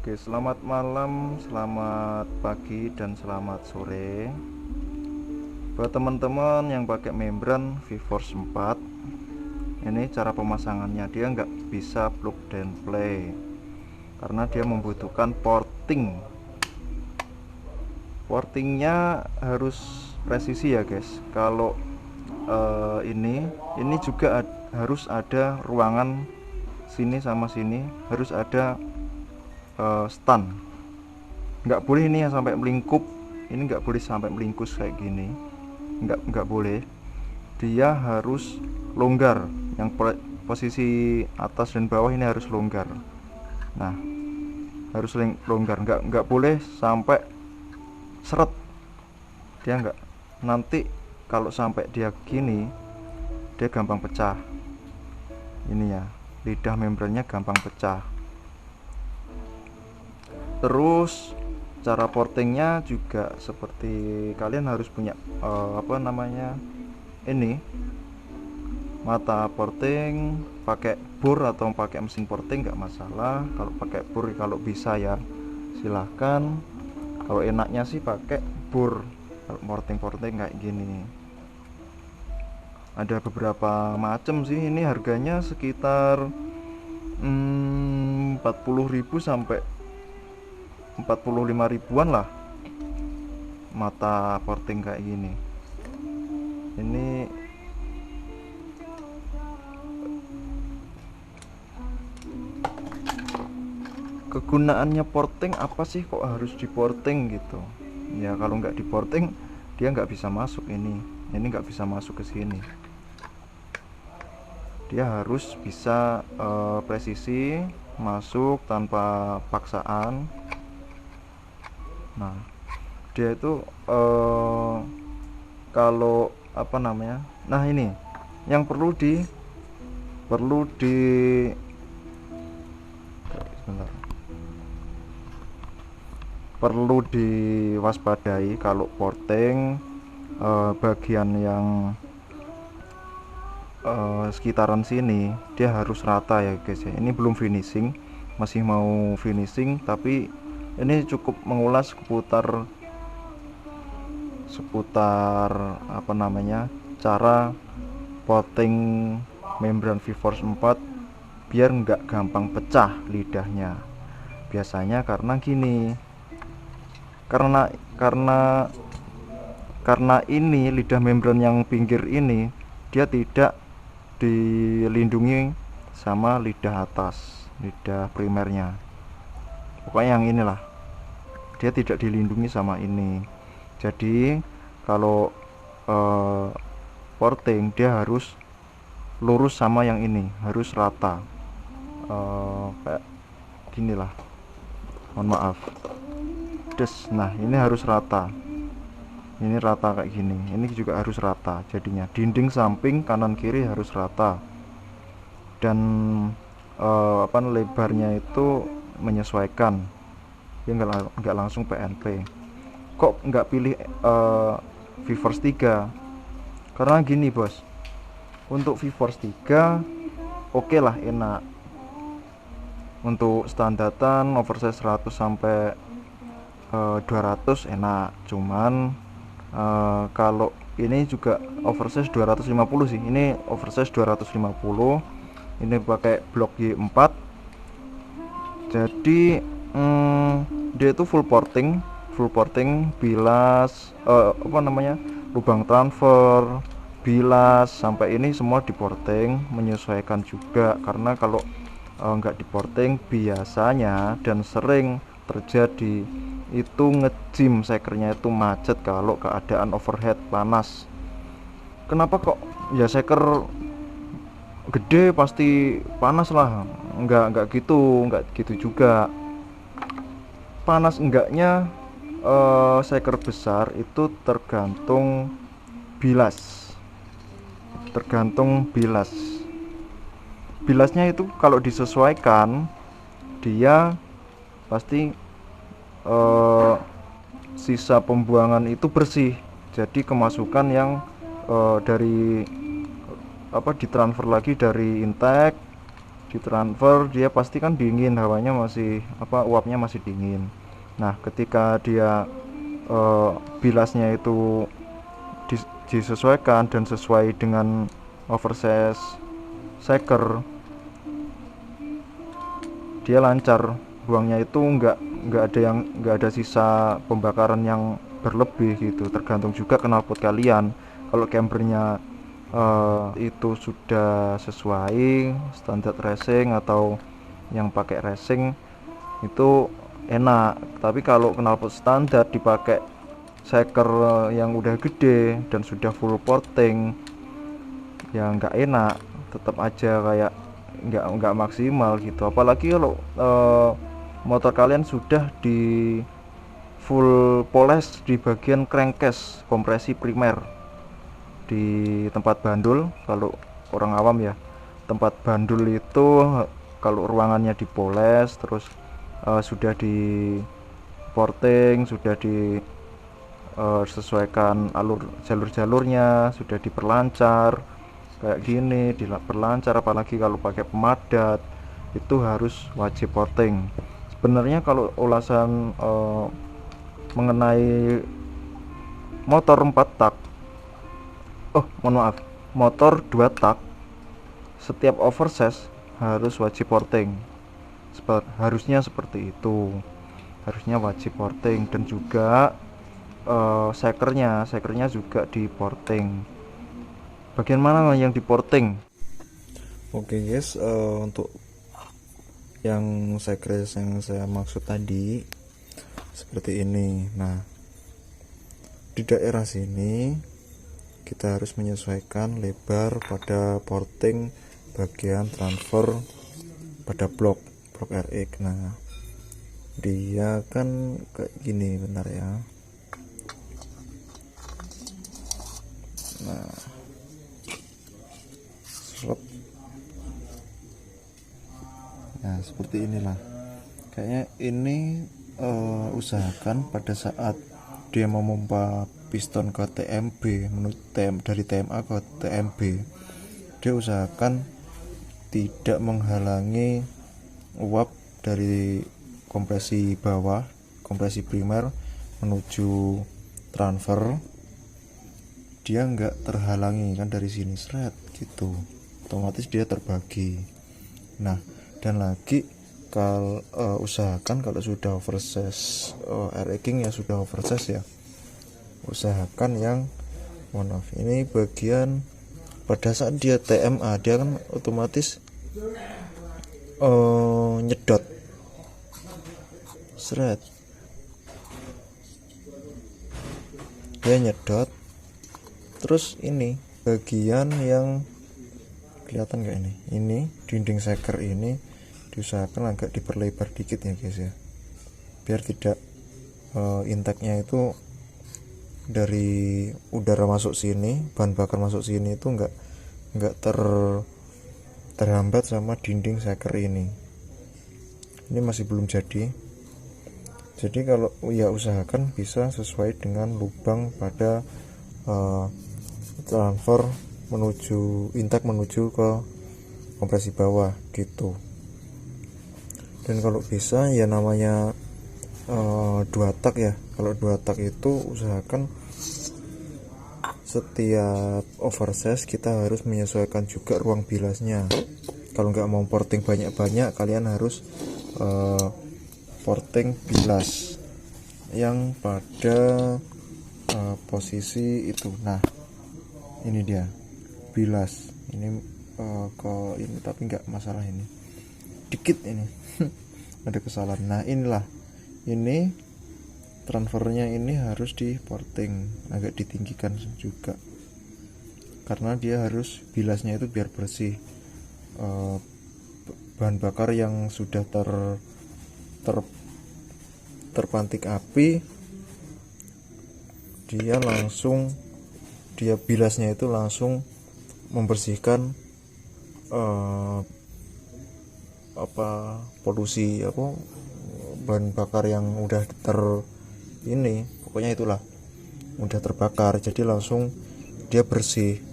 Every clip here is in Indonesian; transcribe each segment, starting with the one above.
Oke, selamat malam, selamat pagi, dan selamat sore buat teman-teman yang pakai membran ViVorce 4. Ini cara pemasangannya, dia nggak bisa plug and play karena dia membutuhkan porting. Portingnya harus presisi ya guys. Kalau ini juga harus ada ruangan sini sama sini, harus ada stand. Nggak boleh ini yang sampai melingkup, ini nggak boleh sampai melingkus kayak gini, nggak boleh. Dia harus longgar, yang posisi atas dan bawah ini harus longgar. Nah, harus longgar, nggak boleh sampai seret. Dia nggak, nanti kalau sampai dia gini dia gampang pecah. Ini ya, lidah membrannya gampang pecah. Terus cara portingnya juga seperti kalian harus punya ini mata porting, pakai bor atau pakai mesin porting nggak masalah. Kalau pakai bor kalau bisa ya silahkan. Kalau enaknya sih pakai bor kalau porting kayak gini. Ada beberapa macam sih, ini harganya sekitar 40.000 sampai 45 ribuan lah mata porting kayak gini. Ini kegunaannya porting apa sih, kok harus di porting gitu ya? Kalau nggak di porting dia nggak bisa masuk, ini nggak bisa masuk ke sini. Dia harus bisa presisi masuk tanpa paksaan. Nah, dia itu kalau nah ini yang perlu diwaspadai kalau porting bagian yang sekitaran sini dia harus rata ya guys ya. Ini belum finishing, masih mau finishing, tapi ini cukup mengulas seputar cara porting membran ViVorce 4 biar nggak gampang pecah lidahnya. Biasanya karena gini, karena ini lidah membran yang pinggir ini dia tidak dilindungi sama lidah atas, lidah primernya. Pokoknya yang inilah, dia tidak dilindungi sama ini. Jadi kalau porting dia harus lurus sama yang ini, harus rata, kayak gini lah, mohon maaf nah ini harus rata, ini rata kayak gini, ini juga harus rata. Jadinya dinding samping kanan kiri harus rata, dan lebarnya itu menyesuaikan, ya nggak langsung PNP. Kok nggak pilih ViVorce 3? Karena gini bos, untuk ViVorce 3 oke lah, enak untuk standaran oversize 100 sampai 200 enak. Cuman kalau ini juga oversize 250 sih, ini oversize 250, ini pakai blok Y4. Jadi dia itu full porting, bilas, lubang transfer, bilas, sampai ini semua di porting, menyesuaikan juga. Karena kalau nggak di porting biasanya dan sering terjadi itu ngejim sekernya itu macet kalau keadaan overhead panas. Kenapa kok ya seker gede pasti panas lah? Enggak gitu juga. Panas enggaknya seker besar itu tergantung bilas. Bilasnya itu kalau disesuaikan dia pasti sisa pembuangan itu bersih. Jadi kemasukan yang ditransfer lagi dari intake ditransfer dia pasti kan dingin, hawanya masih uapnya masih dingin. Nah ketika dia bilasnya itu disesuaikan dan sesuai dengan oversize shaker, dia lancar buangnya itu nggak ada sisa pembakaran yang berlebih gitu. Tergantung juga knalpot kalian. Kalau cambernya itu sudah sesuai standar racing atau yang pakai racing itu enak. Tapi kalau knalpot standar dipakai shaker yang udah gede dan sudah full porting, ya nggak enak, tetap aja kayak nggak maksimal gitu. Apalagi kalau motor kalian sudah di full polish di bagian crankcase kompresi primer di tempat bandul. Kalau orang awam ya, tempat bandul itu kalau ruangannya dipoles terus sudah di porting, sudah di sesuaikan jalur-jalurnya, sudah diperlancar kayak gini, diperlancar. Apalagi kalau pakai pemadat itu harus wajib porting. Sebenarnya kalau ulasan mengenai motor 4 tak, mohon maaf, motor 2 tak, setiap oversize harus wajib porting. Harusnya seperti itu, harusnya wajib porting. Dan juga shakernya juga di porting. Bagian mana yang di porting? Oke guys, untuk yang shaker yang saya maksud tadi seperti ini. Nah di daerah sini kita harus menyesuaikan lebar pada porting bagian transfer pada blok RX. Nah dia kan kayak gini, bentar ya. Nah seperti inilah kayaknya. Ini usahakan pada saat dia memompa piston ke TMB, dari TMA ke TMB, dia usahakan tidak menghalangi uap dari kompresi bawah, kompresi primer menuju transfer. Dia nggak terhalangi kan dari sini seret gitu, otomatis dia terbagi. Nah dan lagi kalau usahakan kalau sudah oversize RX ya sudah oversize ya, usahakan yang mohon maaf, ini bagian pada saat dia TMA dia kan otomatis nyedot seret, dia nyedot. Terus ini bagian yang kelihatan nggak ini dinding shaker ini diusahakan agak diperlebar dikit ya guys ya, biar tidak intake-nya itu dari udara masuk sini, bahan bakar masuk sini itu nggak terhambat sama dinding shaker ini masih belum jadi kalau ya usahakan bisa sesuai dengan lubang pada transfer menuju intake menuju ke kompresi bawah gitu. Dan kalau bisa ya namanya 2 tak ya, kalau 2 tak itu usahakan setiap oversize kita harus menyesuaikan juga ruang bilasnya. Kalau nggak mau porting banyak-banyak, kalian harus porting bilas yang pada posisi itu. Nah ini dia bilas ini ke ini, tapi nggak masalah, ini dikit ini ada kesalahan. Nah inilah, ini transfernya ini harus di porting, agak ditinggikan juga karena dia harus bilasnya itu biar bersih. Bahan bakar yang sudah terpantik api, dia bilasnya itu langsung membersihkan polusi bahan bakar yang udah pokoknya itulah udah terbakar, jadi langsung dia bersih,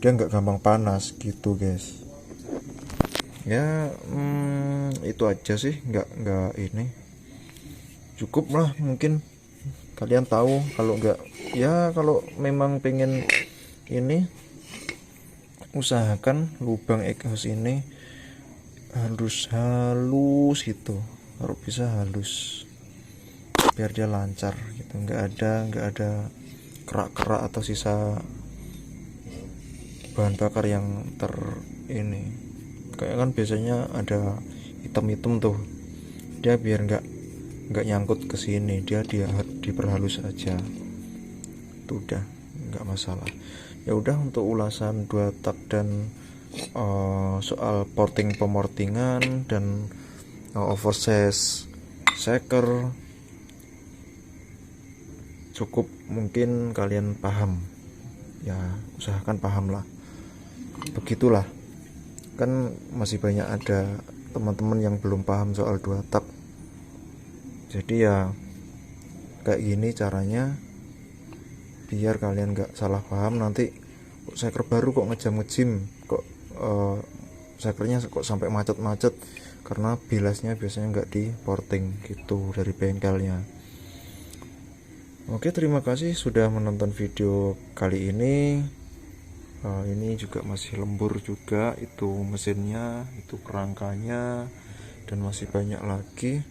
dia nggak gampang panas gitu guys. Ya itu aja sih, nggak ini cukup lah. Mungkin kalian tahu, kalau nggak ya kalau memang pengen ini, usahakan lubang exhaust ini harus halus gitu, harus bisa halus biar dia lancar gitu, nggak ada kerak-kerak atau sisa bahan bakar yang ini kayak kan biasanya ada hitam-hitam tuh, dia biar nggak nyangkut ke sini, dia diperhalus aja, itu udah nggak masalah. Ya udah, untuk ulasan 2 tak dan soal porting pemortingan dan oversize shaker cukup, mungkin kalian paham ya, usahakan paham lah, begitulah. Kan masih banyak ada teman-teman yang belum paham soal 2 tak, jadi ya kayak gini caranya biar kalian nggak salah paham. Nanti shaker baru kok ngejim kok shakernya kok sampai macet-macet, karena bilasnya biasanya nggak di porting gitu dari bengkelnya. Oke, terima kasih sudah menonton video kali ini. Ini juga masih lembur juga, itu mesinnya, itu kerangkanya, dan masih banyak lagi.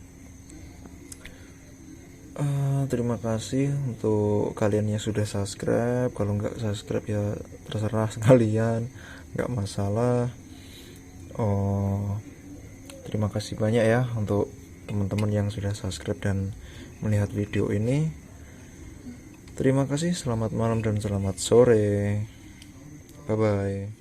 Terima kasih untuk kalian yang sudah subscribe. Kalau nggak subscribe ya terserah sekalian, nggak masalah. Terima kasih banyak ya untuk teman-teman yang sudah subscribe dan melihat video ini. Terima kasih, selamat malam dan selamat sore. Bye bye.